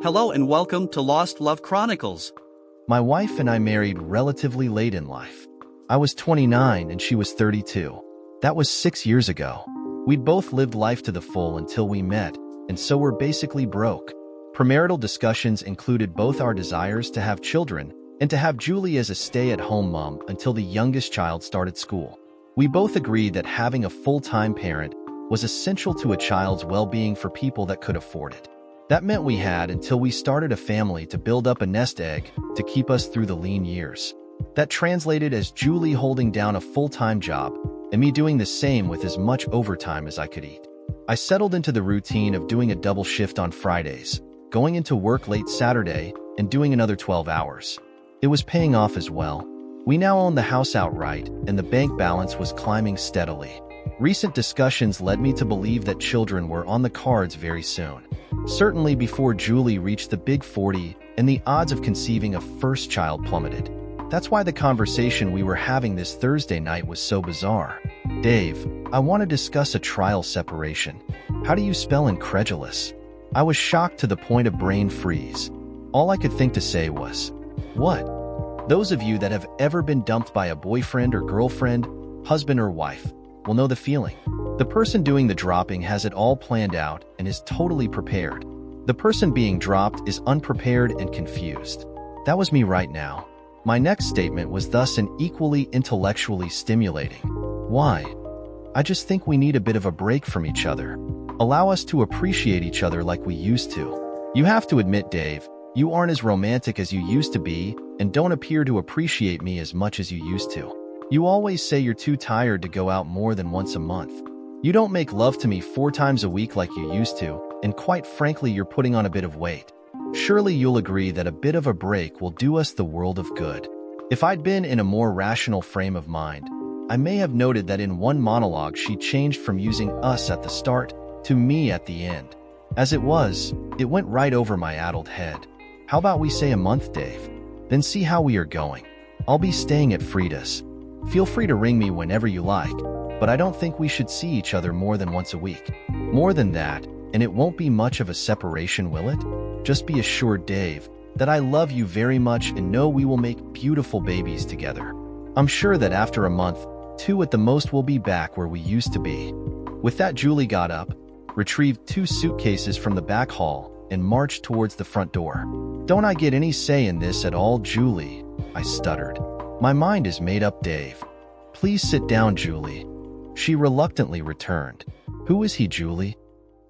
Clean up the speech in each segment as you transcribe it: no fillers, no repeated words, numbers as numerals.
Hello and welcome to Lost Love Chronicles. My wife and I married relatively late in life. I was 29 and she was 32. That was 6 years ago. We'd both lived life to the full until we met, and so we're basically broke. Premarital discussions included both our desires to have children and to have Julie as a stay-at-home mom until the youngest child started school. We both agreed that having a full-time parent was essential to a child's well-being for people that could afford it. That meant we had until we started a family to build up a nest egg to keep us through the lean years. That translated as Julie holding down a full-time job and me doing the same with as much overtime as I could eat. I settled into the routine of doing a double shift on Fridays, going into work late Saturday, and doing another 12 hours. It was paying off as well. We now own the house outright, and the bank balance was climbing steadily. Recent discussions led me to believe that children were on the cards very soon. Certainly before Julie reached the big 40 and the odds of conceiving a first child plummeted. That's why the conversation we were having this Thursday night was so bizarre. Dave, I want to discuss a trial separation. How do you spell incredulous? I was shocked to the point of brain freeze. All I could think to say was, what? Those of you that have ever been dumped by a boyfriend or girlfriend, husband or wife, will know the feeling. The person doing the dropping has it all planned out and is totally prepared. The person being dropped is unprepared and confused. That was me right now. My next statement was thus an equally intellectually stimulating. Why? I just think we need a bit of a break from each other. Allow us to appreciate each other like we used to. You have to admit, Dave, you aren't as romantic as you used to be and don't appear to appreciate me as much as you used to. You always say you're too tired to go out more than once a month. You don't make love to me 4 times a week like you used to, and quite frankly, you're putting on a bit of weight. Surely you'll agree that a bit of a break will do us the world of good. If I'd been in a more rational frame of mind, I may have noted that in one monologue she changed from using us at the start to me at the end. As it was, it went right over my addled head. How about we say a month, Dave? Then see how we are going. I'll be staying at Frida's. Feel free to ring me whenever you like, but I don't think we should see each other more than once a week. More than that, and it won't be much of a separation, will it? Just be assured, Dave, that I love you very much and know we will make beautiful babies together. I'm sure that after a month, 2 at the most, we'll be back where we used to be. With that, Julie got up, retrieved 2 suitcases from the back hall, and marched towards the front door. Don't I get any say in this at all, Julie? I stuttered. My mind is made up, Dave. Please sit down, Julie. She reluctantly returned. Who is he, Julie?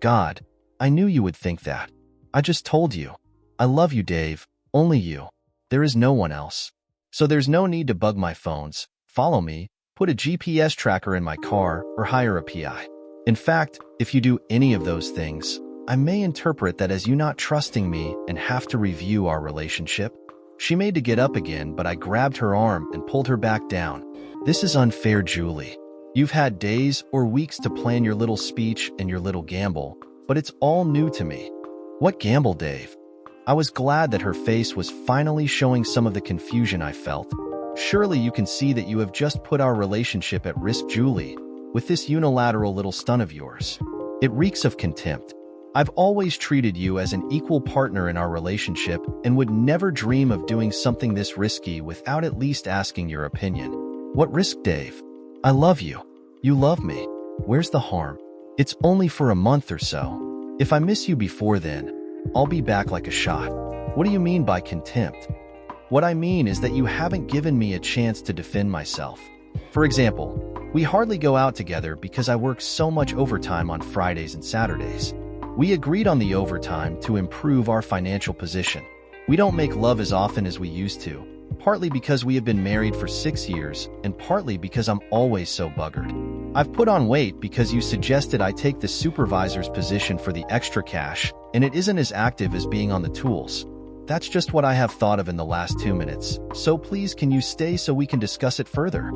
God, I knew you would think that. I just told you. I love you, Dave. Only you. There is no one else. So there's no need to bug my phones, follow me, put a GPS tracker in my car, or hire a PI. In fact, if you do any of those things, I may interpret that as you not trusting me and have to review our relationship. She made to get up again, but I grabbed her arm and pulled her back down. This is unfair, Julie. You've had days or weeks to plan your little speech and your little gamble, but it's all new to me. What gamble, Dave? I was glad that her face was finally showing some of the confusion I felt. Surely you can see that you have just put our relationship at risk, Julie, with this unilateral little stunt of yours. It reeks of contempt. I've always treated you as an equal partner in our relationship and would never dream of doing something this risky without at least asking your opinion. What risk, Dave? I love you. You love me. Where's the harm? It's only for a month or so. If I miss you before then, I'll be back like a shot. What do you mean by contempt? What I mean is that you haven't given me a chance to defend myself. For example, we hardly go out together because I work so much overtime on Fridays and Saturdays. We agreed on the overtime to improve our financial position. We don't make love as often as we used to, partly because we have been married for 6 years and partly because I'm always so buggered. I've put on weight because you suggested I take the supervisor's position for the extra cash, and it isn't as active as being on the tools. That's just what I have thought of in the last 2 minutes, so please can you stay so we can discuss it further?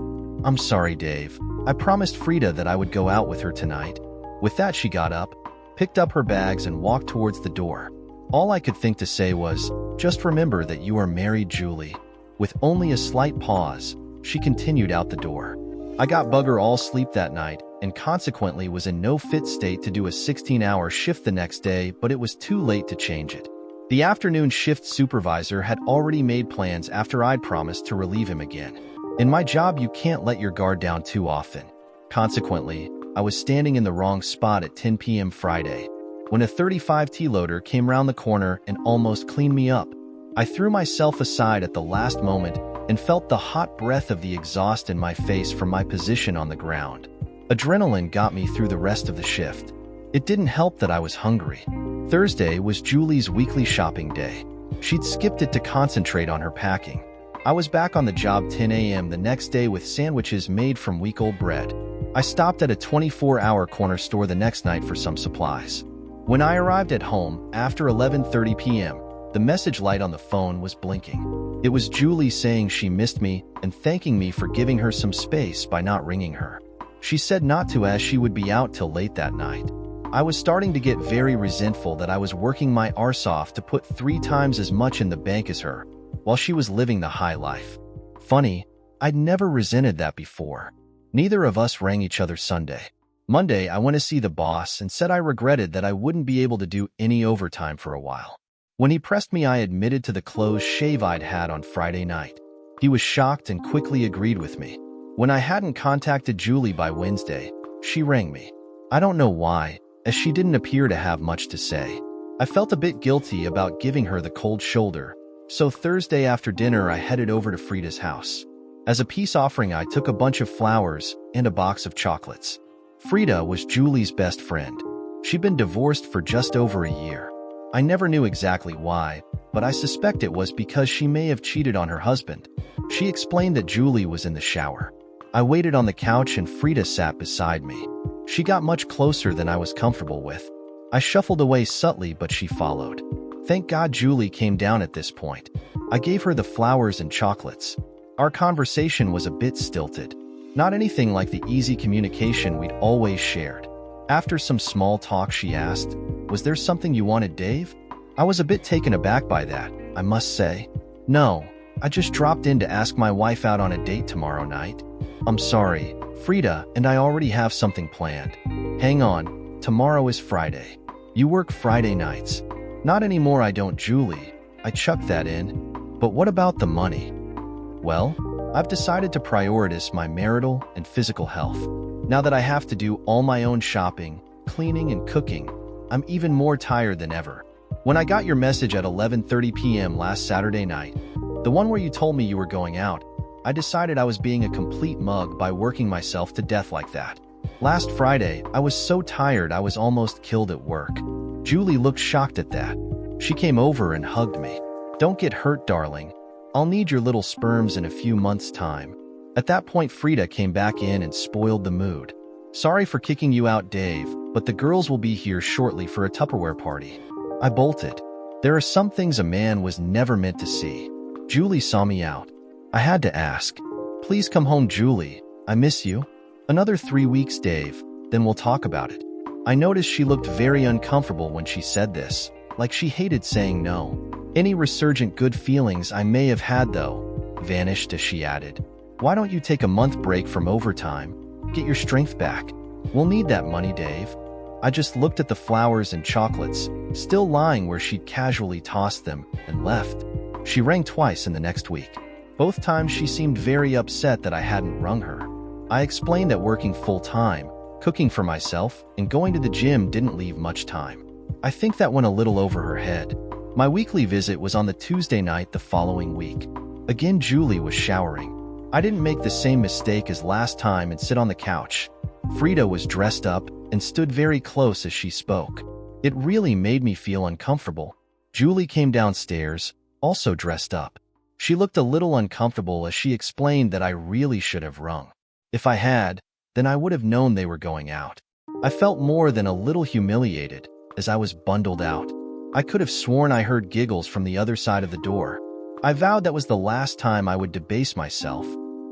I'm sorry, Dave. I promised Frida that I would go out with her tonight. With that, she got up, picked up her bags and walked towards the door. All I could think to say was, just remember that you are married, Julie. With only a slight pause, she continued out the door. I got bugger all sleep that night and consequently was in no fit state to do a 16-hour shift the next day, but it was too late to change it. The afternoon shift supervisor had already made plans after I'd promised to relieve him again. In my job, you can't let your guard down too often. Consequently, I was standing in the wrong spot at 10 p.m. Friday when a 35T loader came round the corner and almost cleaned me up. I threw myself aside at the last moment and felt the hot breath of the exhaust in my face from my position on the ground. Adrenaline got me through the rest of the shift. It didn't help that I was hungry. Thursday was Julie's weekly shopping day. She'd skipped it to concentrate on her packing. I was back on the job 10 a.m. the next day with sandwiches made from week-old bread. I stopped at a 24-hour corner store the next night for some supplies. When I arrived at home after 11:30 p.m., the message light on the phone was blinking. It was Julie saying she missed me and thanking me for giving her some space by not ringing her. She said not to as she would be out till late that night. I was starting to get very resentful that I was working my arse off to put 3 times as much in the bank as her, while she was living the high life. Funny, I'd never resented that before. Neither of us rang each other Sunday. Monday, I went to see the boss and said I regretted that I wouldn't be able to do any overtime for a while. When he pressed me, I admitted to the close shave I'd had on Friday night. He was shocked and quickly agreed with me. When I hadn't contacted Julie by Wednesday, she rang me. I don't know why, as she didn't appear to have much to say. I felt a bit guilty about giving her the cold shoulder, so Thursday after dinner I headed over to Frida's house. As a peace offering, I took a bunch of flowers and a box of chocolates. Frida was Julie's best friend. She'd been divorced for just over a year. I never knew exactly why, but I suspect it was because she may have cheated on her husband. She explained that Julie was in the shower. I waited on the couch and Frida sat beside me. She got much closer than I was comfortable with. I shuffled away subtly, but she followed. Thank God Julie came down at this point. I gave her the flowers and chocolates. Our conversation was a bit stilted. Not anything like the easy communication we'd always shared. After some small talk, she asked, "Was there something you wanted, Dave?" I was a bit taken aback by that, I must say. "No, I just dropped in to ask my wife out on a date tomorrow night." "I'm sorry, Frida and I already have something planned." "Hang on, tomorrow is Friday. You work Friday nights." "Not anymore, I don't, Julie." I chucked that in. "But what about the money?" "Well, I've decided to prioritize my marital and physical health. Now that I have to do all my own shopping, cleaning, and cooking, I'm even more tired than ever. When I got your message at 11:30 p.m. last Saturday night, the one where you told me you were going out, I decided I was being a complete mug by working myself to death like that. Last Friday, I was so tired I was almost killed at work." Julie looked shocked at that. She came over and hugged me. "Don't get hurt, darling. I'll need your little sperms in a few months' time." At that point, Frida came back in and spoiled the mood. "Sorry for kicking you out, Dave, but the girls will be here shortly for a Tupperware party." I bolted. There are some things a man was never meant to see. Julie saw me out. I had to ask, "Please come home, Julie. I miss you." "Another 3 weeks, Dave, then we'll talk about it." I noticed she looked very uncomfortable when she said this, like she hated saying no. Any resurgent good feelings I may have had, though, vanished as she added, "Why don't you take a month break from overtime? Get your strength back. We'll need that money, Dave." I just looked at the flowers and chocolates, still lying where she'd casually tossed them, and left. She rang twice in the next week. Both times she seemed very upset that I hadn't rung her. I explained that working full-time, cooking for myself, and going to the gym didn't leave much time. I think that went a little over her head. My weekly visit was on the Tuesday night the following week. Again, Julie was showering. I didn't make the same mistake as last time and sit on the couch. Frida was dressed up and stood very close as she spoke. It really made me feel uncomfortable. Julie came downstairs, also dressed up. She looked a little uncomfortable as she explained that I really should have rung. If I had, then I would have known they were going out. I felt more than a little humiliated as I was bundled out. I could have sworn I heard giggles from the other side of the door. I vowed that was the last time I would debase myself.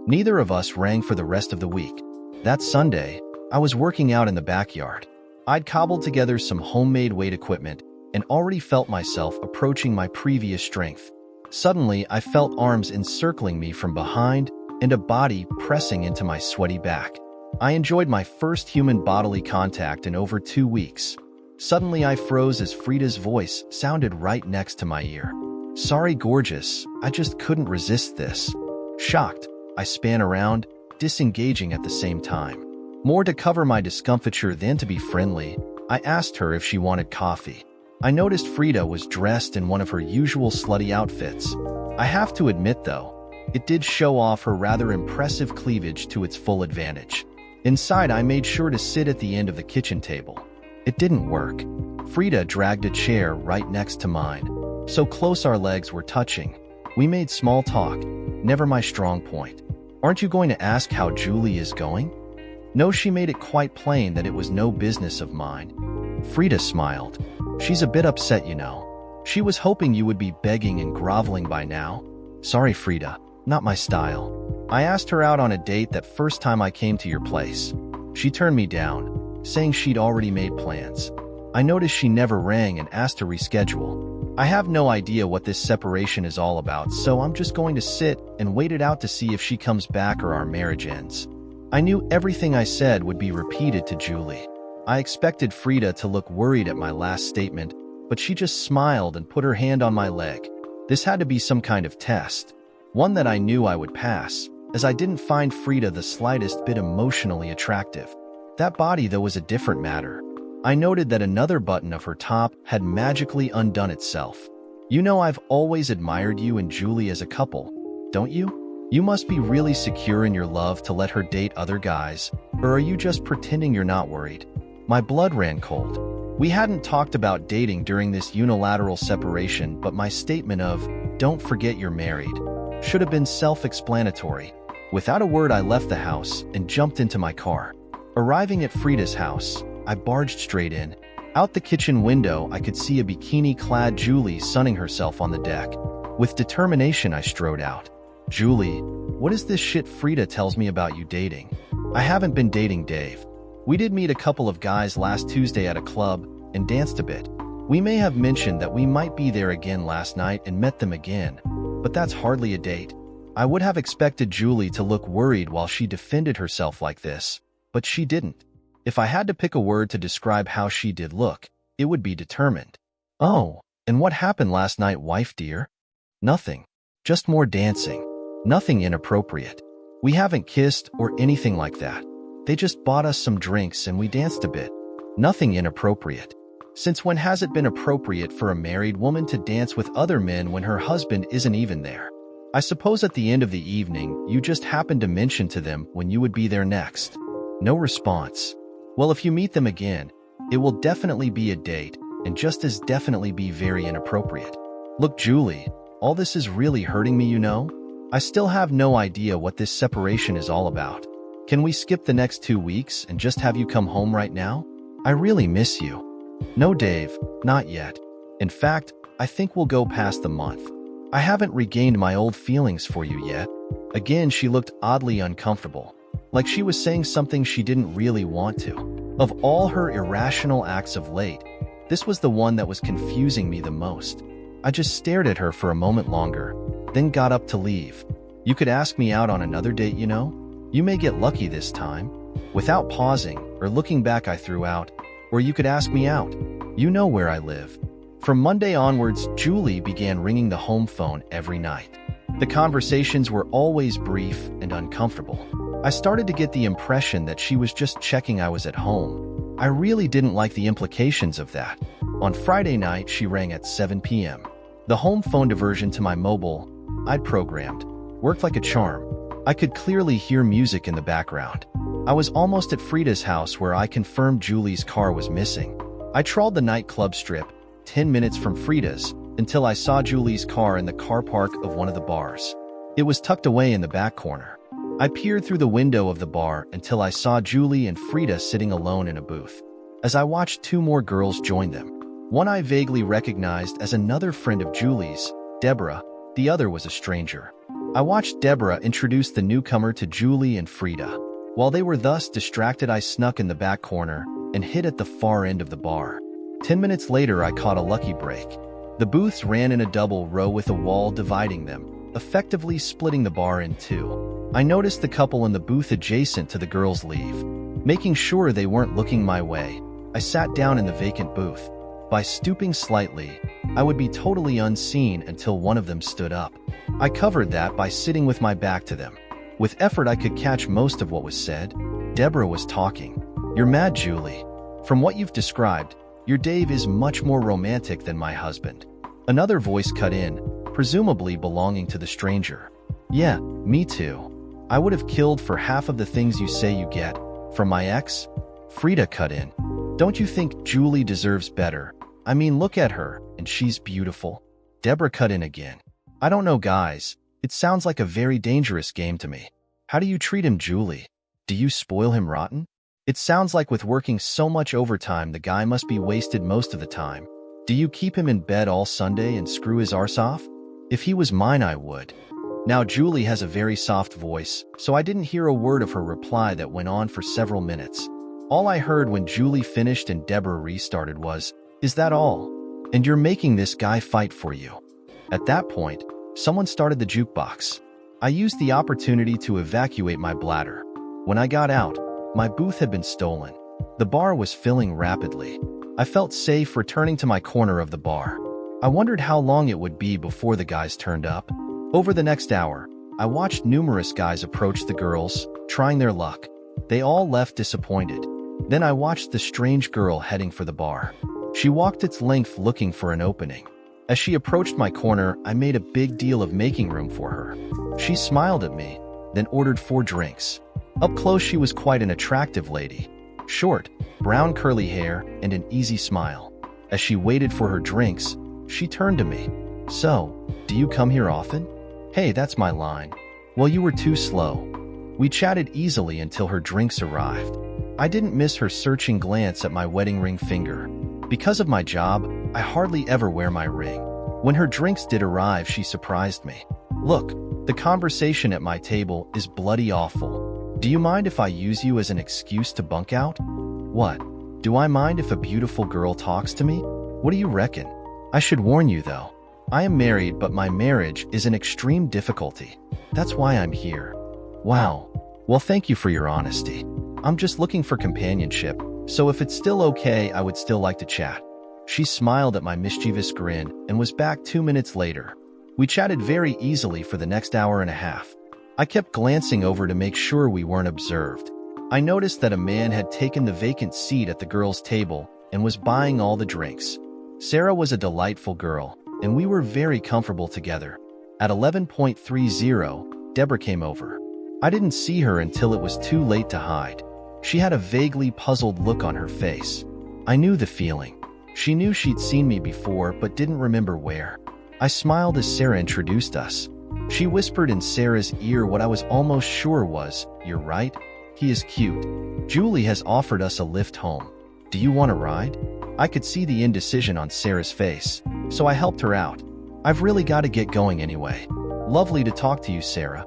Neither of us rang for the rest of the week. That Sunday, I was working out in the backyard. I'd cobbled together some homemade weight equipment and already felt myself approaching my previous strength. Suddenly, I felt arms encircling me from behind and a body pressing into my sweaty back. I enjoyed my first human bodily contact in over 2 weeks. Suddenly I froze as Frida's voice sounded right next to my ear. "Sorry, gorgeous, I just couldn't resist this." Shocked, I span around, disengaging at the same time. More to cover my discomfiture than to be friendly, I asked her if she wanted coffee. I noticed Frida was dressed in one of her usual slutty outfits. I have to admit, though, it did show off her rather impressive cleavage to its full advantage. Inside, I made sure to sit at the end of the kitchen table. It didn't work. Frida dragged a chair right next to mine. So close our legs were touching. We made small talk, never my strong point. "Aren't you going to ask how Julie is going?" No, she made it quite plain that it was no business of mine. Frida smiled. "She's a bit upset, you know. She was hoping you would be begging and groveling by now." "Sorry, Frida, not my style." I asked her out on a date that first time I came to your place. She turned me down, saying she'd already made plans. I noticed she never rang and asked to reschedule. I have no idea what this separation is all about, so I'm just going to sit and wait it out to see if she comes back or our marriage ends. I knew everything I said would be repeated to Julie. I expected Frida to look worried at my last statement, but she just smiled and put her hand on my leg. This had to be some kind of test, one that I knew I would pass, as I didn't find Frida the slightest bit emotionally attractive. That body, though, was a different matter. I noted that another button of her top had magically undone itself. "You know, I've always admired you and Julie as a couple, don't you? You must be really secure in your love to let her date other guys, or are you just pretending you're not worried?" My blood ran cold. We hadn't talked about dating during this unilateral separation, but my statement of, "Don't forget you're married," should have been self-explanatory. Without a word, I left the house and jumped into my car. Arriving at Frida's house, I barged straight in. Out the kitchen window, I could see a bikini-clad Julie sunning herself on the deck. With determination, I strode out. "Julie, what is this shit Frida tells me about you dating?" "I haven't been dating Dave. We did meet a couple of guys last Tuesday at a club and danced a bit. We may have mentioned that we might be there again last night and met them again, but that's hardly a date." I would have expected Julie to look worried while she defended herself like this, but she didn't. If I had to pick a word to describe how she did look, it would be determined. "Oh, and what happened last night, wife dear?" "Nothing. Just more dancing. Nothing inappropriate. We haven't kissed or anything like that. They just bought us some drinks and we danced a bit. Nothing inappropriate." Since when has it been appropriate for a married woman to dance with other men when her husband isn't even there? I suppose at the end of the evening, you just happened to mention to them when you would be there next. No response. Well, if you meet them again, it will definitely be a date, and just as definitely be very inappropriate. "Look, Julie, all this is really hurting me, you know? I still have no idea what this separation is all about. Can we skip the next 2 weeks and just have you come home right now? I really miss you." "No, Dave, not yet. In fact, I think we'll go past the month. I haven't regained my old feelings for you yet." Again, she looked oddly uncomfortable, like she was saying something she didn't really want to. Of all her irrational acts of late, this was the one that was confusing me the most. I just stared at her for a moment longer, then got up to leave. "You could ask me out on another date, you know? You may get lucky this time." Without pausing or looking back, I threw out, "Or you could ask me out. You know where I live." From Monday onwards, Julie began ringing the home phone every night. The conversations were always brief and uncomfortable. I started to get the impression that she was just checking I was at home. I really didn't like the implications of that. On Friday night, she rang at 7 p.m. The home phone diversion to my mobile, I'd programmed, worked like a charm. I could clearly hear music in the background. I was almost at Frida's house where I confirmed Julie's car was missing. I trawled the nightclub strip, 10 minutes from Frida's, until I saw Julie's car in the car park of one of the bars. It was tucked away in the back corner. I peered through the window of the bar until I saw Julie and Frida sitting alone in a booth. As I watched, 2 more girls join them. One I vaguely recognized as another friend of Julie's, Deborah. The other was a stranger. I watched Deborah introduce the newcomer to Julie and Frida. While they were thus distracted, I snuck in the back corner and hid at the far end of the bar. 10 minutes later, I caught a lucky break. The booths ran in a double row with a wall dividing them, effectively splitting the bar in 2. I noticed the couple in the booth adjacent to the girls leave. Making sure they weren't looking my way, I sat down in the vacant booth. By stooping slightly, I would be totally unseen until one of them stood up. I covered that by sitting with my back to them. With effort, I could catch most of what was said. Deborah was talking. "You're mad, Julie. From what you've described, your Dave is much more romantic than my husband." Another voice cut in, presumably belonging to the stranger. "Yeah, me too. I would have killed for half of the things you say you get from my ex." Frida cut in. "Don't you think Julie deserves better? I mean, look at her, and she's beautiful." Deborah cut in again. "I don't know, guys. It sounds like a very dangerous game to me. How do you treat him, Julie? Do you spoil him rotten? It sounds like with working so much overtime, the guy must be wasted most of the time. Do you keep him in bed all Sunday and screw his arse off? If he was mine, I would." Now, Julie has a very soft voice, so I didn't hear a word of her reply that went on for several minutes. All I heard when Julie finished and Deborah restarted was, "Is that all? And you're making this guy fight for you?" At that point, someone started the jukebox. I used the opportunity to evacuate my bladder. When I got out, my booth had been stolen. The bar was filling rapidly. I felt safe returning to my corner of the bar. I wondered how long it would be before the guys turned up. Over the next hour, I watched numerous guys approach the girls, trying their luck. They all left disappointed. Then I watched the strange girl heading for the bar. She walked its length looking for an opening. As she approached my corner, I made a big deal of making room for her. She smiled at me, then ordered 4 drinks. Up close, she was quite an attractive lady. Short, brown curly hair, and an easy smile. As she waited for her drinks, she turned to me. "So, do you come here often?" "Hey, that's my line." "Well, you were too slow." We chatted easily until her drinks arrived. I didn't miss her searching glance at my wedding ring finger. Because of my job, I hardly ever wear my ring. When her drinks did arrive, she surprised me. "Look, the conversation at my table is bloody awful. Do you mind if I use you as an excuse to bunk out?" "What? Do I mind if a beautiful girl talks to me? What do you reckon? I should warn you, though. I am married, but my marriage is an extreme difficulty. That's why I'm here." "Wow. Well, thank you for your honesty. I'm just looking for companionship, so if it's still okay, I would still like to chat." She smiled at my mischievous grin and was back 2 minutes later. We chatted very easily for the next hour and a half. I kept glancing over to make sure we weren't observed. I noticed that a man had taken the vacant seat at the girls' table and was buying all the drinks. Sarah was a delightful girl, and we were very comfortable together. At 11:30, Deborah came over. I didn't see her until it was too late to hide. She had a vaguely puzzled look on her face. I knew the feeling. She knew she'd seen me before but didn't remember where. I smiled as Sarah introduced us. She whispered in Sarah's ear what I was almost sure was, "You're right. He is cute. Julie has offered us a lift home. Do you want a ride?" I could see the indecision on Sarah's face, so I helped her out. "I've really got to get going anyway. Lovely to talk to you, Sarah."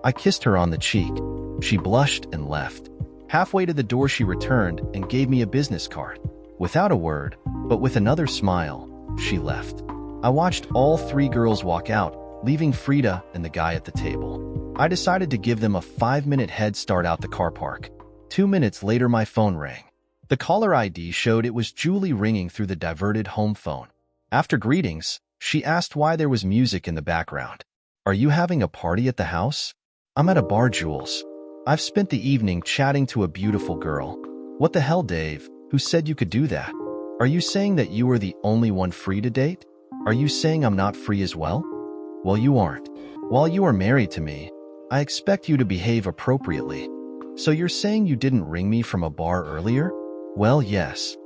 I kissed her on the cheek. She blushed and left. Halfway to the door, she returned and gave me a business card. Without a word, but with another smile, she left. I watched all 3 girls walk out, leaving Frida and the guy at the table. I decided to give them a 5-minute head start out the car park. 2 minutes later, my phone rang. The caller ID showed it was Julie ringing through the diverted home phone. After greetings, she asked why there was music in the background. "Are you having a party at the house?" "I'm at a bar, Jules. I've spent the evening chatting to a beautiful girl." "What the hell, Dave? Who said you could do that? Are you saying that you are the only one free to date? Are you saying I'm not free as well?" "Well, you aren't. While you are married to me, I expect you to behave appropriately." "So you're saying you didn't ring me from a bar earlier?" "Well, yes.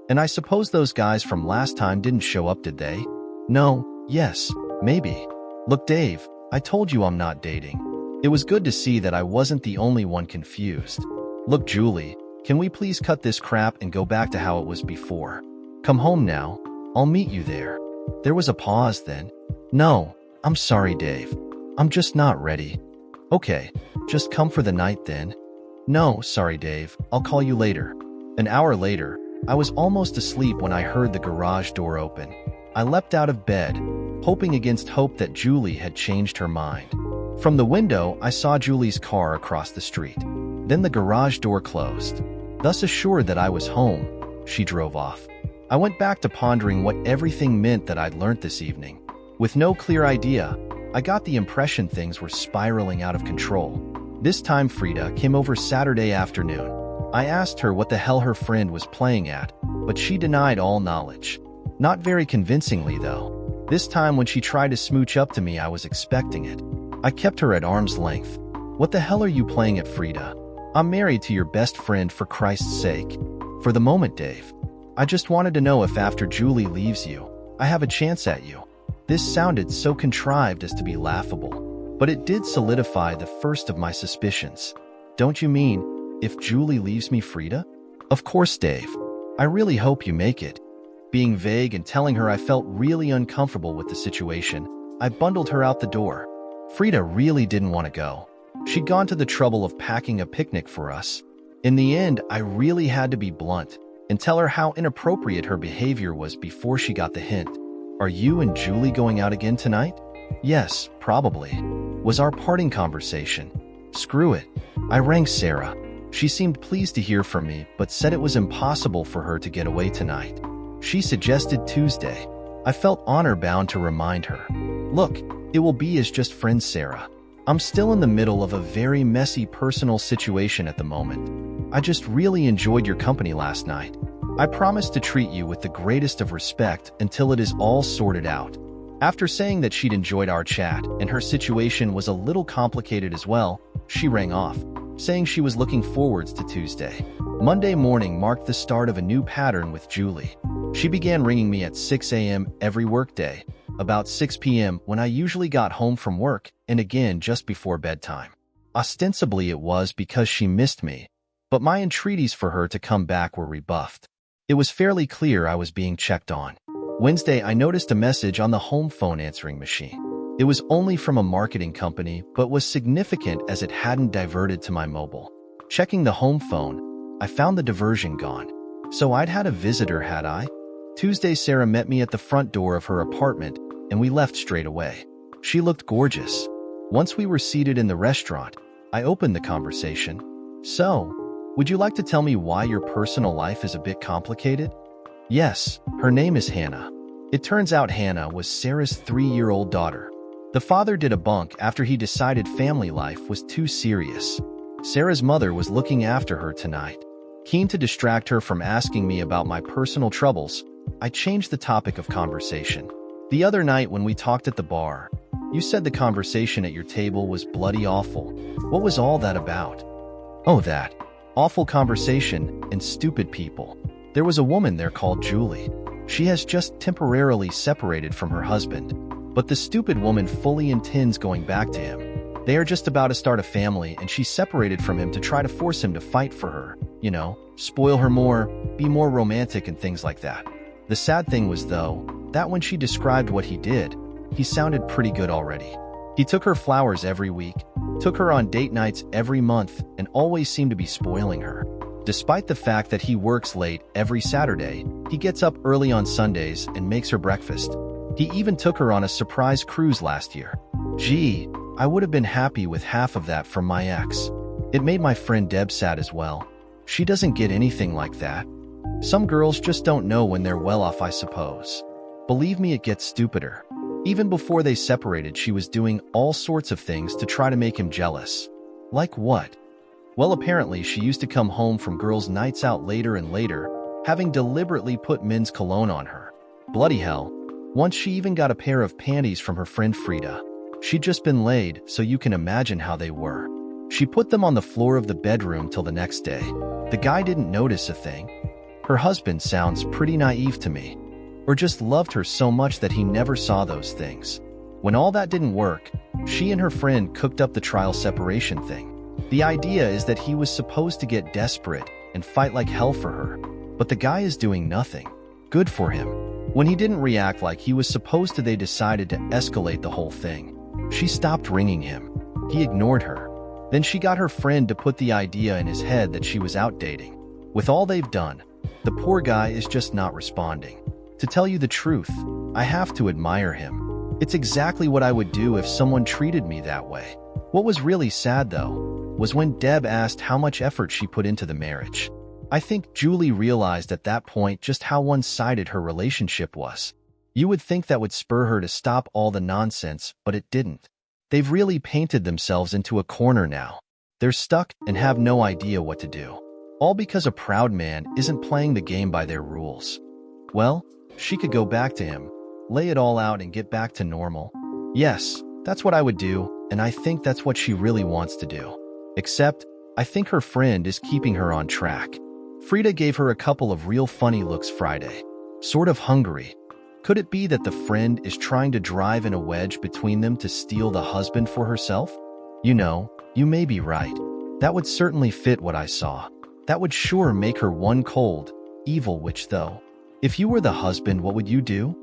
And I suppose those guys from last time didn't show up, did they?" "No, yes, maybe." "Look, Dave, I told you I'm not dating." It was good to see that I wasn't the only one confused. "Look, Julie, can we please cut this crap and go back to how it was before? Come home now. I'll meet you there." There was a pause then. "No, I'm sorry, Dave. I'm just not ready." "Okay, just come for the night then." "No, sorry, Dave. I'll call you later." An hour later, I was almost asleep when I heard the garage door open. I leapt out of bed, hoping against hope that Julie had changed her mind. From the window, I saw Julie's car across the street. Then the garage door closed. Thus assured that I was home, She drove off. I went back to pondering what everything meant that I'd learned this evening. With no clear idea, I got the impression things were spiraling out of control. This time Frida came over Saturday afternoon. I asked her what the hell her friend was playing at, but she denied all knowledge. Not very convincingly, though. This time when she tried to smooch up to me, I was expecting it. I kept her at arm's length. What the hell are you playing at, Frida? I'm married to your best friend, for Christ's sake. For the moment, Dave. I just wanted to know if after Julie leaves you, I have a chance at you. This sounded so contrived as to be laughable, but it did solidify the first of my suspicions. Don't you mean, if Julie leaves me, Frida? Of course, Dave. I really hope you make it. Being vague and telling her I felt really uncomfortable with the situation, I bundled her out the door. Frida really didn't want to go. She'd gone to the trouble of packing a picnic for us. In the end, I really had to be blunt and tell her how inappropriate her behavior was before she got the hint. Are you and Julie going out again tonight? Yes, probably, was our parting conversation. Screw it. I rang Sarah. She seemed pleased to hear from me, but said it was impossible for her to get away tonight. She suggested Tuesday. I felt honor-bound to remind her. Look, it will be as just friends, Sarah. I'm still in the middle of a very messy personal situation at the moment. I just really enjoyed your company last night. I promise to treat you with the greatest of respect until it is all sorted out. After saying that she'd enjoyed our chat and her situation was a little complicated as well, she rang off, saying she was looking forwards to Tuesday. Monday morning marked the start of a new pattern with Julie. She began ringing me at 6 a.m. every workday, about 6 p.m. when I usually got home from work, and again just before bedtime. Ostensibly it was because she missed me, but my entreaties for her to come back were rebuffed. It was fairly clear I was being checked on. Wednesday, I noticed a message on the home phone answering machine. It was only from a marketing company, but was significant as it hadn't diverted to my mobile. Checking the home phone, I found the diversion gone. So I'd had a visitor, had I? Tuesday, Sarah met me at the front door of her apartment, and we left straight away. She looked gorgeous. Once we were seated in the restaurant, I opened the conversation. So, would you like to tell me why your personal life is a bit complicated? Yes, her name is Hannah. It turns out Hannah was Sarah's 3-year-old daughter. The father did a bunk after he decided family life was too serious. Sarah's mother was looking after her tonight. Keen to distract her from asking me about my personal troubles, I changed the topic of conversation. The other night when we talked at the bar, you said the conversation at your table was bloody awful. What was all that about? Oh, that. Awful conversation and stupid people. There was a woman there called Julie. She has just temporarily separated from her husband, but the stupid woman fully intends going back to him. They are just about to start a family, and she's separated from him to try to force him to fight for her. You know, spoil her more, be more romantic and things like that. The sad thing was, though, that when she described what he did, he sounded pretty good already. He took her flowers every week, took her on date nights every month, and always seemed to be spoiling her. Despite the fact that he works late every Saturday, he gets up early on Sundays and makes her breakfast. He even took her on a surprise cruise last year. Gee, I would have been happy with half of that from my ex. It made my friend Deb sad as well. She doesn't get anything like that. Some girls just don't know when they're well off, I suppose. Believe me, it gets stupider. Even before they separated, she was doing all sorts of things to try to make him jealous. Like what? Well, apparently she used to come home from girls' nights out later and later, having deliberately put men's cologne on her. Bloody hell. Once she even got a pair of panties from her friend Frida. She'd just been laid, so you can imagine how they were. She put them on the floor of the bedroom till the next day. The guy didn't notice a thing. Her husband sounds pretty naive to me. Or just loved her so much that he never saw those things. When all that didn't work, she and her friend cooked up the trial separation thing. The idea is that he was supposed to get desperate and fight like hell for her, but the guy is doing nothing. Good for him. When he didn't react like he was supposed to, they decided to escalate the whole thing. She stopped ringing him. He ignored her. Then she got her friend to put the idea in his head that she was out dating. With all they've done, the poor guy is just not responding. To tell you the truth, I have to admire him. It's exactly what I would do if someone treated me that way. What was really sad, though, was when Deb asked how much effort she put into the marriage. I think Julie realized at that point just how one-sided her relationship was. You would think that would spur her to stop all the nonsense, but it didn't. They've really painted themselves into a corner now. They're stuck and have no idea what to do. All because a proud man isn't playing the game by their rules. Well, she could go back to him, lay it all out and get back to normal. Yes, that's what I would do, and I think that's what she really wants to do. Except, I think her friend is keeping her on track. Frida gave her a couple of real funny looks Friday. Sort of hungry. Could it be that the friend is trying to drive in a wedge between them to steal the husband for herself? You know, you may be right. That would certainly fit what I saw. That would sure make her one cold, evil witch though. If you were the husband, what would you do?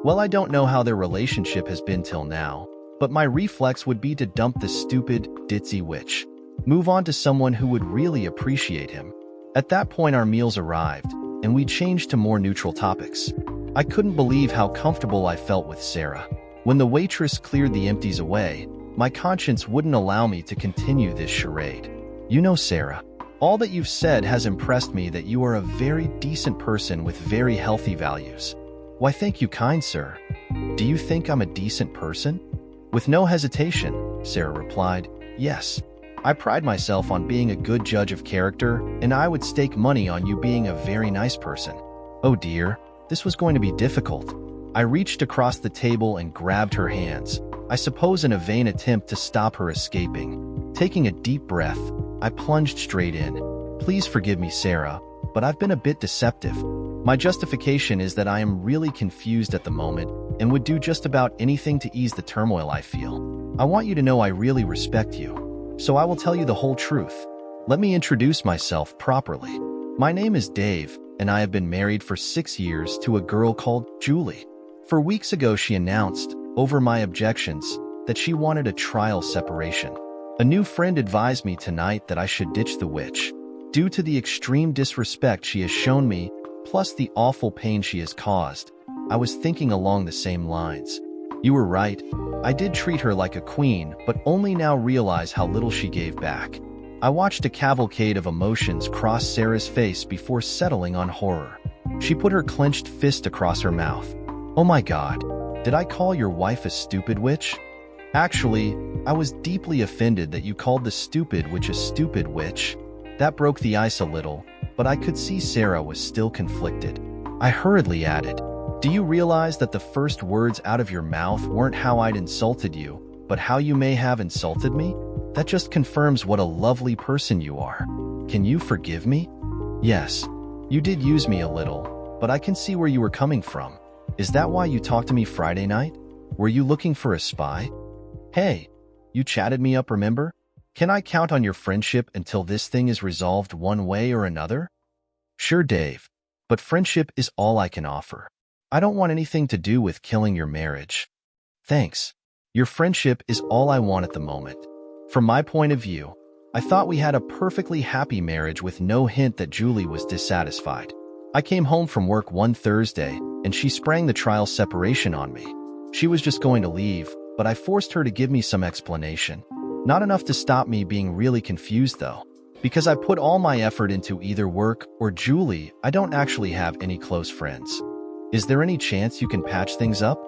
Well, I don't know how their relationship has been till now, but my reflex would be to dump the stupid, ditzy witch. Move on to someone who would really appreciate him. At that point our meals arrived, and we changed to more neutral topics. I couldn't believe how comfortable I felt with Sarah. When the waitress cleared the empties away, my conscience wouldn't allow me to continue this charade. You know, Sarah, all that you've said has impressed me that you are a very decent person with very healthy values. Why, thank you, kind sir. Do you think I'm a decent person? With no hesitation, Sarah replied, yes. I pride myself on being a good judge of character, and I would stake money on you being a very nice person. Oh dear, this was going to be difficult. I reached across the table and grabbed her hands, I suppose in a vain attempt to stop her escaping. Taking a deep breath, I plunged straight in. Please forgive me, Sarah, but I've been a bit deceptive. My justification is that I am really confused at the moment and would do just about anything to ease the turmoil I feel. I want you to know I really respect you, so I will tell you the whole truth. Let me introduce myself properly. My name is Dave, and I have been married for 6 years to a girl called Julie. 4 weeks ago, she announced, over my objections, that she wanted a trial separation. A new friend advised me tonight that I should ditch the witch. Due to the extreme disrespect she has shown me, plus the awful pain she has caused, I was thinking along the same lines. You were right. I did treat her like a queen, but only now realize how little she gave back. I watched a cavalcade of emotions cross Sarah's face before settling on horror. She put her clenched fist across her mouth. Oh my God, did I call your wife a stupid witch? Actually, I was deeply offended that you called the stupid witch a stupid witch. That broke the ice a little, but I could see Sarah was still conflicted. I hurriedly added, do you realize that the first words out of your mouth weren't how I'd insulted you, but how you may have insulted me? That just confirms what a lovely person you are. Can you forgive me? Yes, you did use me a little, but I can see where you were coming from. Is that why you talked to me Friday night? Were you looking for a spy? Hey, you chatted me up, remember? Can I count on your friendship until this thing is resolved one way or another? Sure, Dave, but friendship is all I can offer. I don't want anything to do with killing your marriage. Thanks. Your friendship is all I want at the moment. From my point of view, I thought we had a perfectly happy marriage with no hint that Julie was dissatisfied. I came home from work one Thursday, and she sprang the trial separation on me. She was just going to leave, but I forced her to give me some explanation. Not enough to stop me being really confused though. Because I put all my effort into either work or Julie, I don't actually have any close friends. Is there any chance you can patch things up?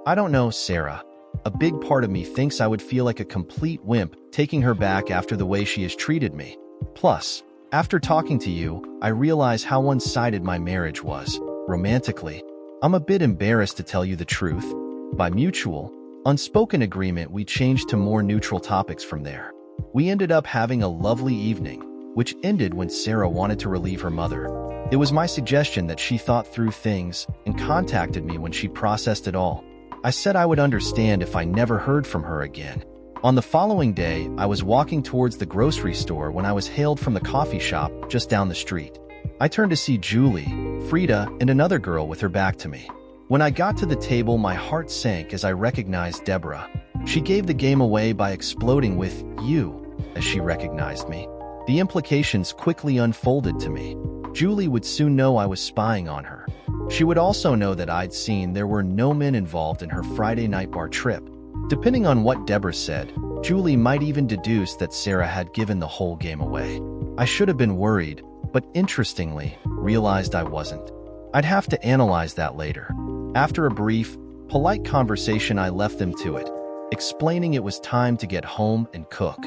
I don't know, Sarah. A big part of me thinks I would feel like a complete wimp taking her back after the way she has treated me. Plus, after talking to you, I realize how one-sided my marriage was, romantically. I'm a bit embarrassed to tell you the truth. By mutual, unspoken agreement, we changed to more neutral topics from there. We ended up having a lovely evening, which ended when Sarah wanted to relieve her mother. It was my suggestion that she thought through things and contacted me when she processed it all. I said I would understand if I never heard from her again. On the following day, I was walking towards the grocery store when I was hailed from the coffee shop just down the street. I turned to see Julie, Frida, and another girl with her back to me. When I got to the table, my heart sank as I recognized Deborah. She gave the game away by exploding with "you" as she recognized me. The implications quickly unfolded to me. Julie would soon know I was spying on her. She would also know that I'd seen there were no men involved in her Friday night bar trip. Depending on what Deborah said, Julie might even deduce that Sarah had given the whole game away. I should have been worried, but interestingly, realized I wasn't. I'd have to analyze that later. After a brief, polite conversation, I left them to it, explaining it was time to get home and cook.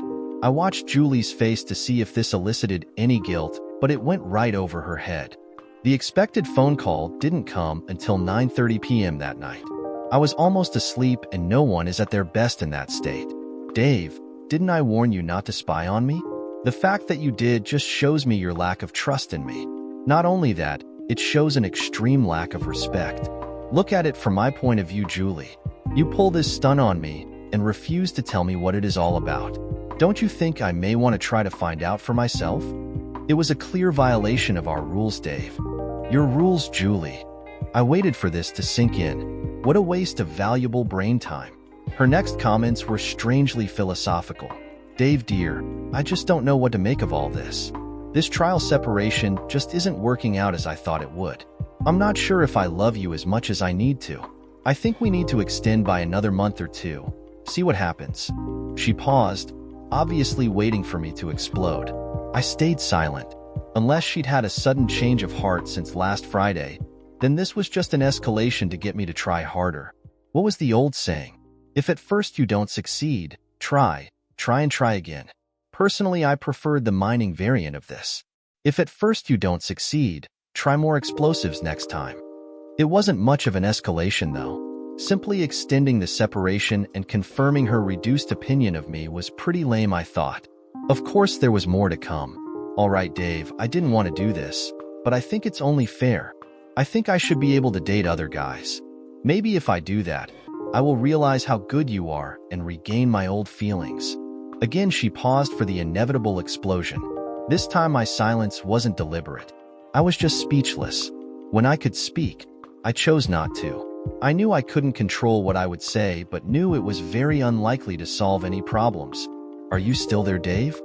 I watched Julie's face to see if this elicited any guilt, but it went right over her head. The expected phone call didn't come until 9:30 p.m. that night. I was almost asleep, and no one is at their best in that state. "Dave, didn't I warn you not to spy on me? The fact that you did just shows me your lack of trust in me. Not only that, it shows an extreme lack of respect. Look at it from my point of view, Julie. You pull this stunt on me and refuse to tell me what it is all about. Don't you think I may want to try to find out for myself? It was a clear violation of our rules, Dave." "Your rules, Julie." I waited for this to sink in. What a waste of valuable brain time. Her next comments were strangely philosophical. "Dave, dear, I just don't know what to make of all this. This trial separation just isn't working out as I thought it would. I'm not sure if I love you as much as I need to. I think we need to extend by another month or two. See what happens." She paused, obviously waiting for me to explode. I stayed silent. Unless she'd had a sudden change of heart since last Friday, then this was just an escalation to get me to try harder. What was the old saying? If at first you don't succeed, try and try again. Personally, I preferred the mining variant of this. If at first you don't succeed, try more explosives next time. It wasn't much of an escalation, though. Simply extending the separation and confirming her reduced opinion of me was pretty lame, I thought. Of course, there was more to come. "All right, Dave, I didn't want to do this, but I think it's only fair. I think I should be able to date other guys. Maybe if I do that, I will realize how good you are and regain my old feelings." Again, she paused for the inevitable explosion. This time my silence wasn't deliberate. I was just speechless. When I could speak, I chose not to. I knew I couldn't control what I would say, but knew it was very unlikely to solve any problems. "Are you still there, Dave?"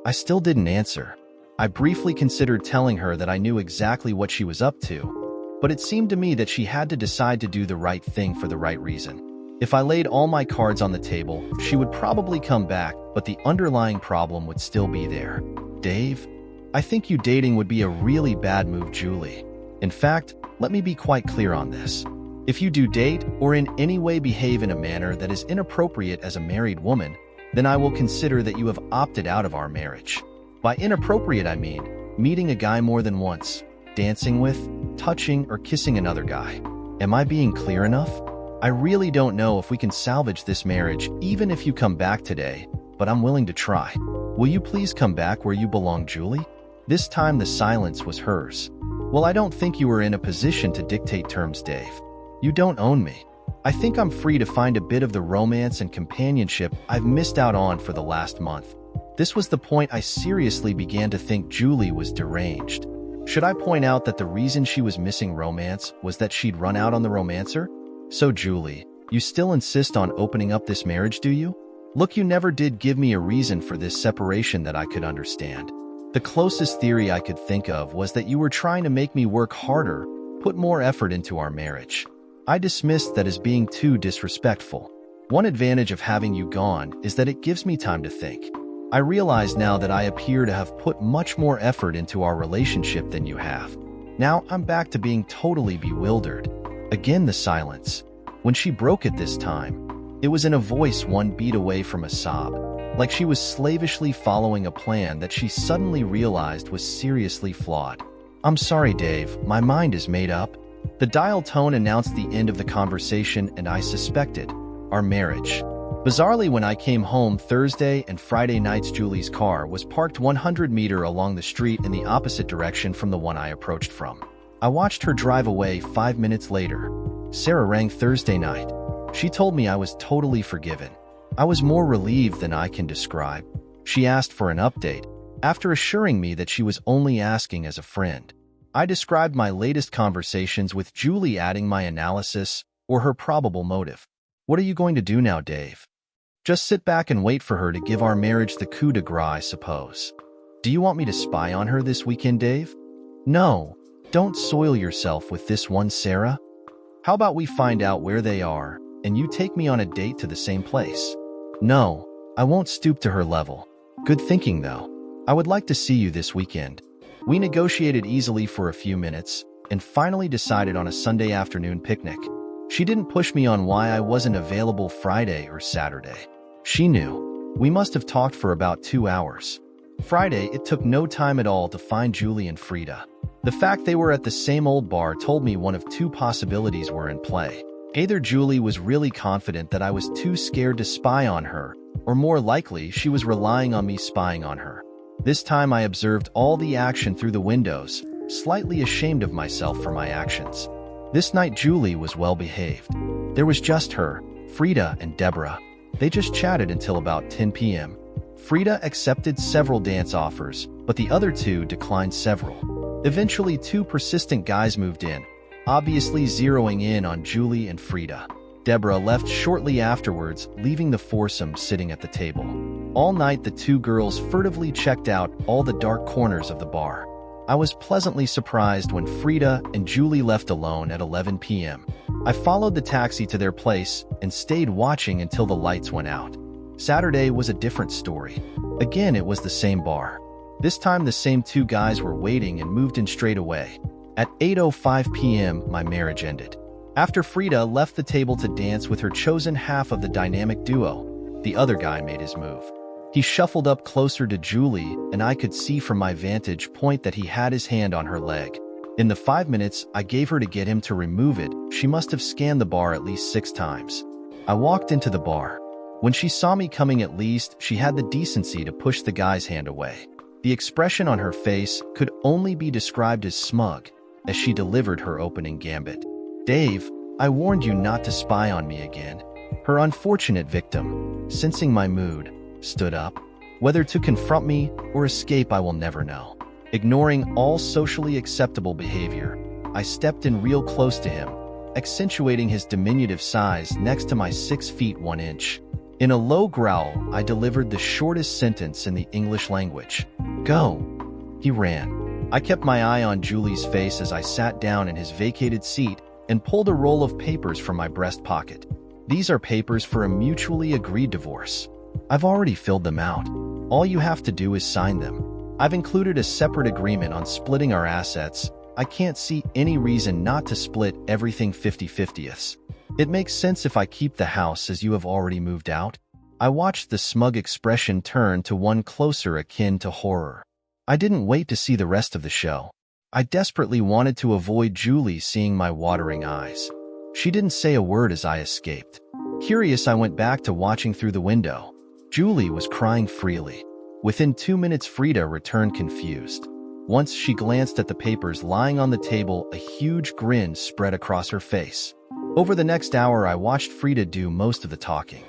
I still didn't answer. I briefly considered telling her that I knew exactly what she was up to, but it seemed to me that she had to decide to do the right thing for the right reason. If I laid all my cards on the table, she would probably come back, but the underlying problem would still be there. "Dave, I think you dating would be a really bad move, Julie. In fact, let me be quite clear on this. If you do date or in any way behave in a manner that is inappropriate as a married woman, then I will consider that you have opted out of our marriage. By inappropriate, I mean meeting a guy more than once, dancing with, touching, or kissing another guy. Am I being clear enough? I really don't know if we can salvage this marriage even if you come back today, but I'm willing to try. Will you please come back where you belong, Julie?" This time the silence was hers. "Well, I don't think you are in a position to dictate terms, Dave. You don't own me. I think I'm free to find a bit of the romance and companionship I've missed out on for the last month." This was the point I seriously began to think Julie was deranged. Should I point out that the reason she was missing romance was that she'd run out on the romancer? "So, Julie, you still insist on opening up this marriage, do you? Look, you never did give me a reason for this separation that I could understand. The closest theory I could think of was that you were trying to make me work harder, put more effort into our marriage. I dismissed that as being too disrespectful. One advantage of having you gone is that it gives me time to think. I realize now that I appear to have put much more effort into our relationship than you have. Now I'm back to being totally bewildered." Again the silence. When she broke it this time, it was in a voice one beat away from a sob, like she was slavishly following a plan that she suddenly realized was seriously flawed. "I'm sorry, Dave, my mind is made up." The dial tone announced the end of the conversation, and I suspected our marriage. Bizarrely, when I came home Thursday and Friday nights, Julie's car was parked 100 meters along the street in the opposite direction from the one I approached from. I watched her drive away 5 minutes later. Sarah rang Thursday night. She told me I was totally forgiven. I was more relieved than I can describe. She asked for an update, after assuring me that she was only asking as a friend. I described my latest conversations with Julie, adding my analysis or her probable motive. "What are you going to do now, Dave?" "Just sit back and wait for her to give our marriage the coup de grace, I suppose." "Do you want me to spy on her this weekend, Dave?" "No, don't soil yourself with this one, Sarah. How about we find out where they are, and you take me on a date to the same place?" "No, I won't stoop to her level." "Good thinking, though. I would like to see you this weekend." We negotiated easily for a few minutes and finally decided on a Sunday afternoon picnic. She didn't push me on why I wasn't available Friday or Saturday. She knew. We must have talked for about 2 hours. Friday, it took no time at all to find Julie and Frida. The fact they were at the same old bar told me one of two possibilities were in play. Either Julie was really confident that I was too scared to spy on her, or more likely, she was relying on me spying on her. This time I observed all the action through the windows, slightly ashamed of myself for my actions. This night Julie was well behaved. There was just her, Frida, and Deborah. They just chatted until about 10 p.m. Frida accepted several dance offers, but the other two declined several. Eventually, two persistent guys moved in, obviously zeroing in on Julie and Frida. Deborah left shortly afterwards, leaving the foursome sitting at the table. All night, the two girls furtively checked out all the dark corners of the bar. I was pleasantly surprised when Frida and Julie left alone at 11 p.m. I followed the taxi to their place and stayed watching until the lights went out. Saturday was a different story. Again, it was the same bar. This time, the same two guys were waiting and moved in straight away. At 8:05 p.m., my marriage ended. After Frida left the table to dance with her chosen half of the dynamic duo, the other guy made his move. He shuffled up closer to Julie, and I could see from my vantage point that he had his hand on her leg. In the 5 minutes I gave her to get him to remove it, she must have scanned the bar at least 6 times. I walked into the bar. When she saw me coming, at least she had the decency to push the guy's hand away. The expression on her face could only be described as smug as she delivered her opening gambit. "Dave, I warned you not to spy on me again." Her unfortunate victim, sensing my mood, stood up. Whether to confront me or escape, I will never know. Ignoring all socially acceptable behavior, I stepped in real close to him, accentuating his diminutive size next to my 6 feet 1 inch. In a low growl, I delivered the shortest sentence in the English language. "Go." He ran. I kept my eye on Julie's face as I sat down in his vacated seat and pulled a roll of papers from my breast pocket. "These are papers for a mutually agreed divorce. I've already filled them out. All you have to do is sign them. I've included a separate agreement on splitting our assets. I can't see any reason not to split everything 50-50ths. It makes sense if I keep the house as you have already moved out." I watched the smug expression turn to one closer akin to horror. I didn't wait to see the rest of the show. I desperately wanted to avoid Julie seeing my watering eyes. She didn't say a word as I escaped. Curious, I went back to watching through the window. Julie was crying freely. Within 2 minutes, Frida returned confused. Once she glanced at the papers lying on the table, a huge grin spread across her face. Over the next hour, I watched Frida do most of the talking.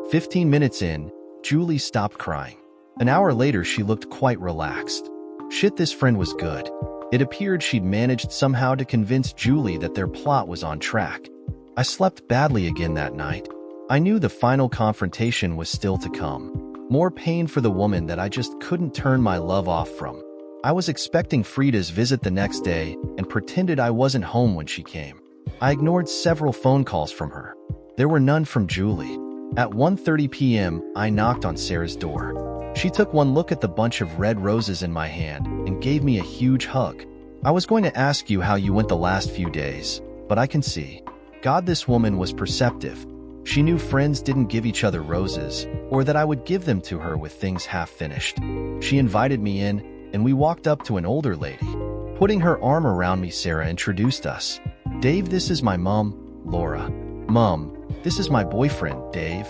15 minutes in, Julie stopped crying. An hour later, she looked quite relaxed. Shit, this friend was good. It appeared she'd managed somehow to convince Julie that their plot was on track. I slept badly again that night. I knew the final confrontation was still to come. More pain for the woman that I just couldn't turn my love off from. I was expecting Frida's visit the next day and pretended I wasn't home when she came. I ignored several phone calls from her. There were none from Julie. At 1:30 p.m., I knocked on Sarah's door. She took one look at the bunch of red roses in my hand and gave me a huge hug. "I was going to ask you how you went the last few days, but I can see." God, this woman was perceptive. She knew friends didn't give each other roses, or that I would give them to her with things half finished. She invited me in, and we walked up to an older lady. Putting her arm around me, Sarah introduced us. "Dave, this is my mom, Laura." "Mom, this is my boyfriend, Dave."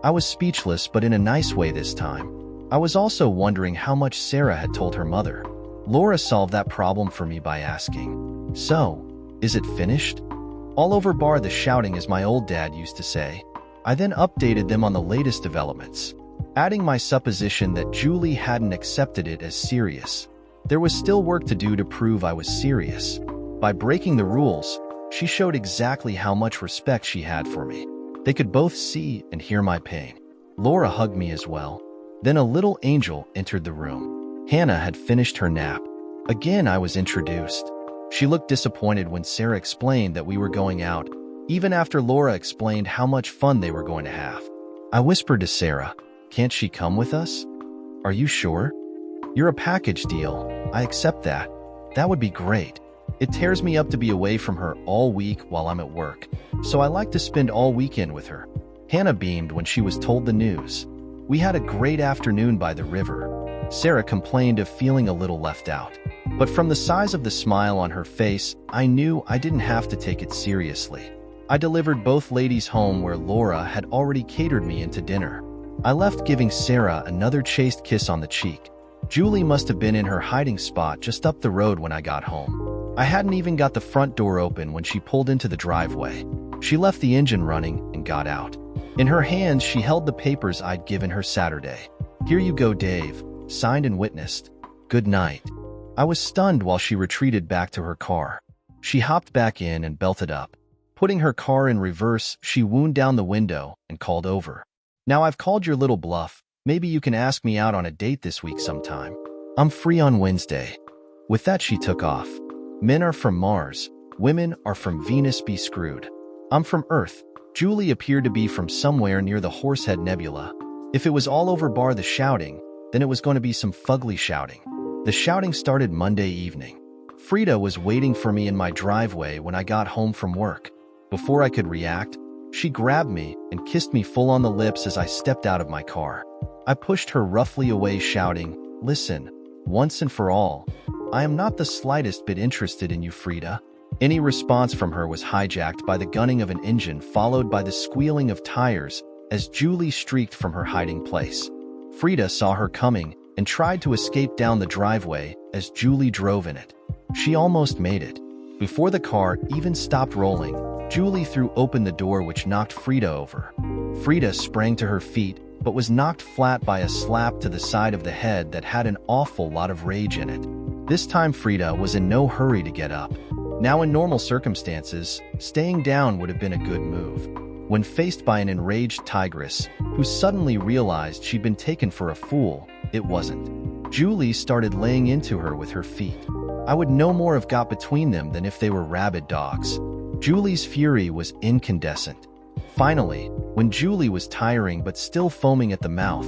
I was speechless, but in a nice way this time. I was also wondering how much Sarah had told her mother. Laura solved that problem for me by asking, "So, is it finished?" All over bar the shouting, as my old dad used to say. I then updated them on the latest developments, adding my supposition that Julie hadn't accepted it as serious. There was still work to do to prove I was serious. By breaking the rules, she showed exactly how much respect she had for me. They could both see and hear my pain. Laura hugged me as well. Then a little angel entered the room. Hannah had finished her nap. Again, I was introduced. She looked disappointed when Sarah explained that we were going out, even after Laura explained how much fun they were going to have. I whispered to Sarah, "Can't she come with us?" "Are you sure?" "You're a package deal. I accept that. That would be great. It tears me up to be away from her all week while I'm at work, so I like to spend all weekend with her. Hannah beamed when she was told the news. We had a great afternoon by the river. Sarah complained of feeling a little left out. But from the size of the smile on her face, I knew I didn't have to take it seriously. I delivered both ladies home where Laura had already catered me into dinner. I left giving Sarah another chaste kiss on the cheek. Julie must have been in her hiding spot just up the road when I got home. I hadn't even got the front door open when she pulled into the driveway. She left the engine running and got out. In her hands, she held the papers I'd given her Saturday. Here you go, Dave. Signed and witnessed. Good night. I was stunned while she retreated back to her car. She hopped back in and belted up. Putting her car in reverse, she wound down the window and called over. Now I've called your little bluff. Maybe you can ask me out on a date this week sometime. I'm free on Wednesday. With that, she took off. Men are from Mars. Women are from Venus. Be screwed. I'm from Earth. Julie appeared to be from somewhere near the Horsehead Nebula. If it was all over bar the shouting, then it was going to be some fugly shouting. The shouting started Monday evening. Frida was waiting for me in my driveway when I got home from work. Before I could react, she grabbed me and kissed me full on the lips as I stepped out of my car. I pushed her roughly away, shouting, "Listen, once and for all, I am not the slightest bit interested in you, Frida." Any response from her was hijacked by the gunning of an engine, followed by the squealing of tires as Julie streaked from her hiding place. Frida saw her coming and tried to escape down the driveway as Julie drove in it. She almost made it. Before the car even stopped rolling, Julie threw open the door, which knocked Frida over. Frida sprang to her feet, but was knocked flat by a slap to the side of the head that had an awful lot of rage in it. This time Frida was in no hurry to get up. Now, in normal circumstances, staying down would have been a good move. When faced by an enraged tigress, who suddenly realized she'd been taken for a fool, it wasn't. Julie started laying into her with her feet. I would no more have got between them than if they were rabid dogs. Julie's fury was incandescent. Finally, when Julie was tiring but still foaming at the mouth,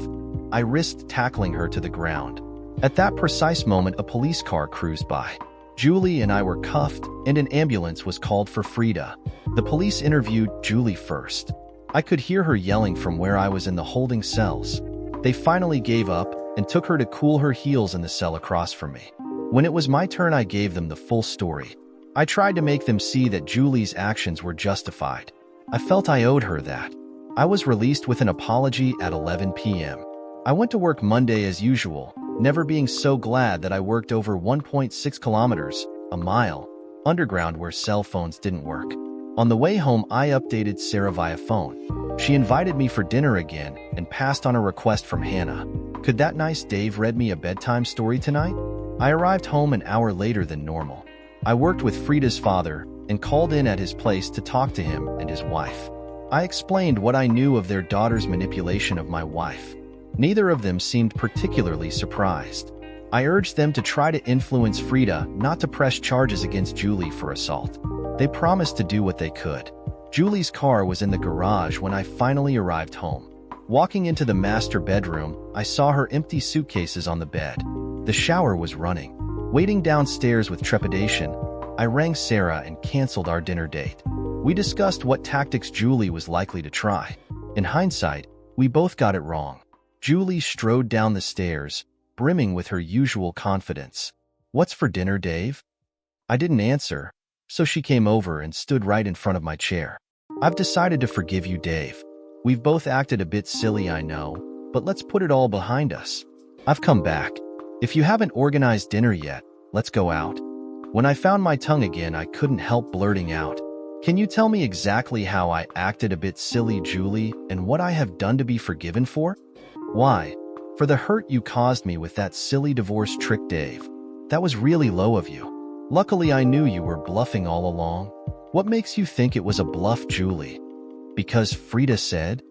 I risked tackling her to the ground. At that precise moment, a police car cruised by. Julie and I were cuffed, and an ambulance was called for Frida. The police interviewed Julie first. I could hear her yelling from where I was in the holding cells. They finally gave up and took her to cool her heels in the cell across from me. When it was my turn, I gave them the full story. I tried to make them see that Julie's actions were justified. I felt I owed her that. I was released with an apology at 11 p.m. I went to work Monday as usual, never being so glad that I worked over 1.6 kilometers, a mile, underground where cell phones didn't work. On the way home, I updated Sarah via phone. She invited me for dinner again and passed on a request from Hannah. Could that nice Dave read me a bedtime story tonight? I arrived home an hour later than normal. I worked with Frida's father and called in at his place to talk to him and his wife. I explained what I knew of their daughter's manipulation of my wife. Neither of them seemed particularly surprised. I urged them to try to influence Frida not to press charges against Julie for assault. They promised to do what they could. Julie's car was in the garage when I finally arrived home. Walking into the master bedroom, I saw her empty suitcases on the bed. The shower was running. Waiting downstairs with trepidation, I rang Sarah and canceled our dinner date. We discussed what tactics Julie was likely to try. In hindsight, we both got it wrong. Julie strode down the stairs, brimming with her usual confidence. "What's for dinner, Dave?" I didn't answer, so she came over and stood right in front of my chair. "I've decided to forgive you, Dave. We've both acted a bit silly, I know, but let's put it all behind us. I've come back. If you haven't organized dinner yet, let's go out." When I found my tongue again, I couldn't help blurting out, "Can you tell me exactly how I acted a bit silly, Julie, and what I have done to be forgiven for?" "Why? For the hurt you caused me with that silly divorce trick, Dave. That was really low of you. Luckily, I knew you were bluffing all along." "What makes you think it was a bluff, Julie?" "Because Frida said."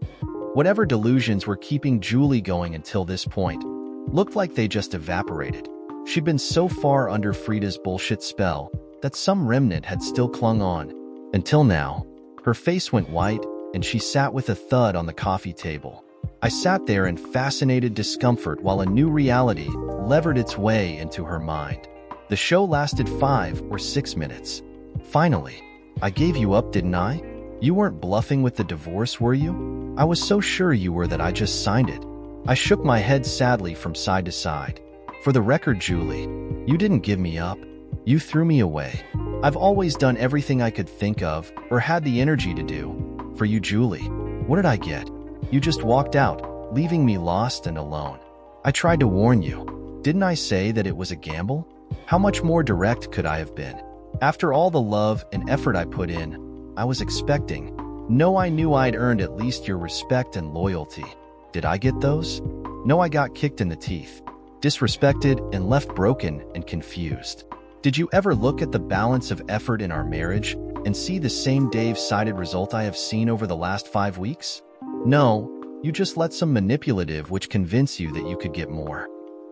Whatever delusions were keeping Julie going until this point looked like they just evaporated. She'd been so far under Frida's bullshit spell that some remnant had still clung on. Until now, her face went white and she sat with a thud on the coffee table. I sat there in fascinated discomfort while a new reality levered its way into her mind. The show lasted 5 or 6 minutes. Finally, I gave you up, didn't I? You weren't bluffing with the divorce, were you? I was so sure you were that I just signed it. I shook my head sadly from side to side. For the record, Julie, you didn't give me up. You threw me away. I've always done everything I could think of or had the energy to do. For you, Julie, what did I get? You just walked out, leaving me lost and alone. I tried to warn you. Didn't I say that it was a gamble? How much more direct could I have been? After all the love and effort I put in, I was expecting. No, I knew I'd earned at least your respect and loyalty. Did I get those? No, I got kicked in the teeth, disrespected, and left broken and confused. Did you ever look at the balance of effort in our marriage and see the same Dave-sided result I have seen over the last 5 weeks? No, you just let some manipulative which convince you that you could get more.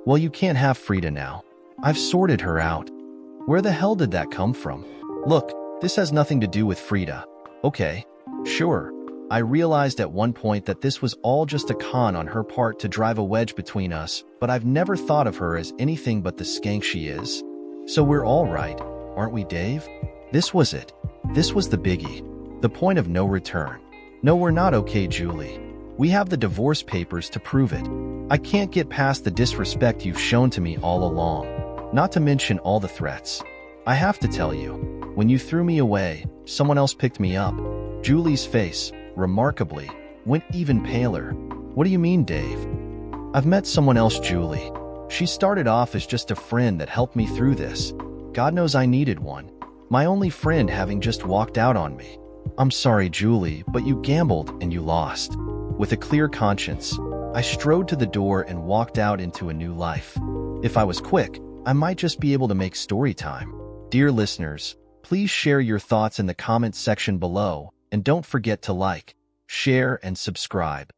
Well, you can't have Frida now. I've sorted her out. Where the hell did that come from? Look, this has nothing to do with Frida. Okay, sure. I realized at one point that this was all just a con on her part to drive a wedge between us, but I've never thought of her as anything but the skank she is. So we're all right, aren't we, Dave? This was it. This was the biggie. The point of no return. No, we're not okay, Julie. We have the divorce papers to prove it. I can't get past the disrespect you've shown to me all along, not to mention all the threats. I have to tell you, when you threw me away, someone else picked me up. Julie's face, remarkably, went even paler. What do you mean, Dave? I've met someone else, Julie. She started off as just a friend that helped me through this. God knows I needed one. My only friend having just walked out on me. I'm sorry, Julie, but you gambled and you lost. With a clear conscience, I strode to the door and walked out into a new life. If I was quick, I might just be able to make story time. Dear listeners, please share your thoughts in the comments section below, and don't forget to like, share, and subscribe.